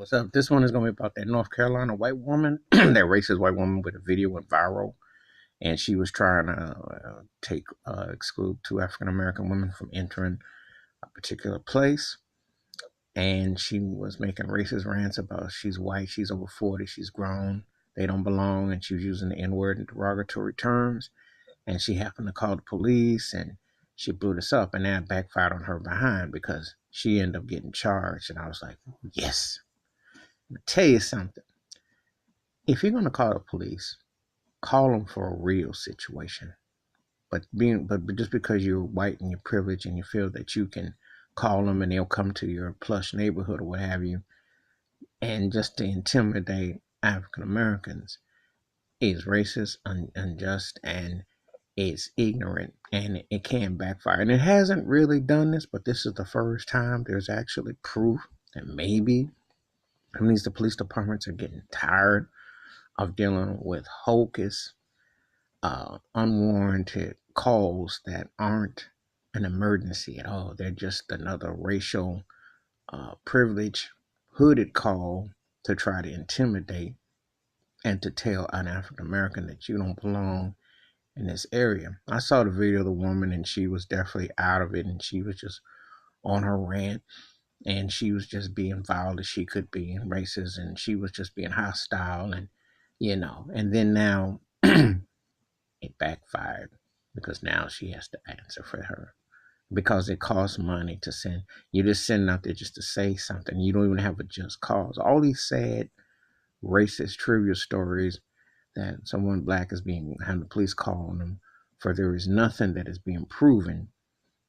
What's up? This one is going to be about that North Carolina white woman, that racist white woman with a video went viral, and she was trying to exclude two African American women from entering a particular place, and she was making racist rants about she's white, she's over 40, she's grown, they don't belong, and she was using the N word in derogatory terms, and she happened to call the police, and she blew this up, and that backfired on her behind because she ended up getting charged, and I was like, yes. I'm gonna tell you something. If you're gonna call the police, call them for a real situation. But just because you're white and you're privileged and you feel that you can call them and they'll come to your plush neighborhood or what have you, and just to intimidate African Americans is racist, unjust, and it's ignorant, and it can backfire. And it hasn't really done this, but this is the first time there's actually proof that maybe it means the police departments are getting tired of dealing with hocus, unwarranted calls that aren't an emergency at all. They're just another racial privilege hooded call to try to intimidate and to tell an African American that you don't belong in this area. I saw the video of the woman, and she was definitely out of it, and she was just on her rant, and she was just being vile as she could be and racist, and she was just being hostile, and and then now it backfired because now she has to answer for her, because it costs money to send. You just send out there just to say something. You don't even have a just cause. All these sad, racist trivia stories that someone black is being had the police call on them for there is nothing that is being proven.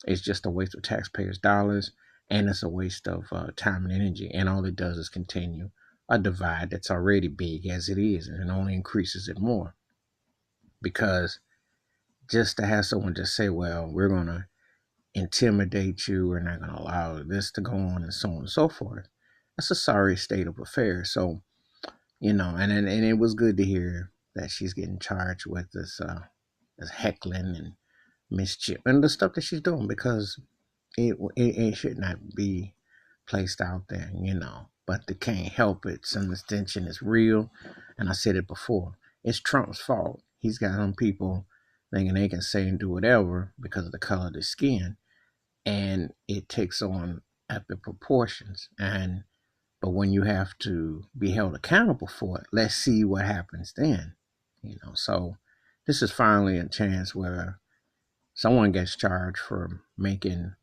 It's just a waste of taxpayers' dollars, and it's a waste of time and energy. And all it does is continue a divide that's already big as it is, and it only increases it more. Because just to have someone just say, well, we're going to intimidate you, we're not going to allow this to go on, and so on and so forth, that's a sorry state of affairs. So, and it was good to hear that she's getting charged with this heckling and mischief and the stuff that she's doing, because it should not be placed out there. But they can't help it. Some extension is real, and I said it before. It's Trump's fault. He's got some people thinking they can say and do whatever because of the color of their skin, and it takes on epic proportions. But when you have to be held accountable for it, let's see what happens then. So this is finally a chance where someone gets charged for making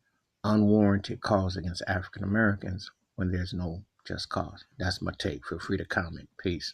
unwarranted calls against African Americans when there's no just cause. That's my take. Feel free to comment. Peace.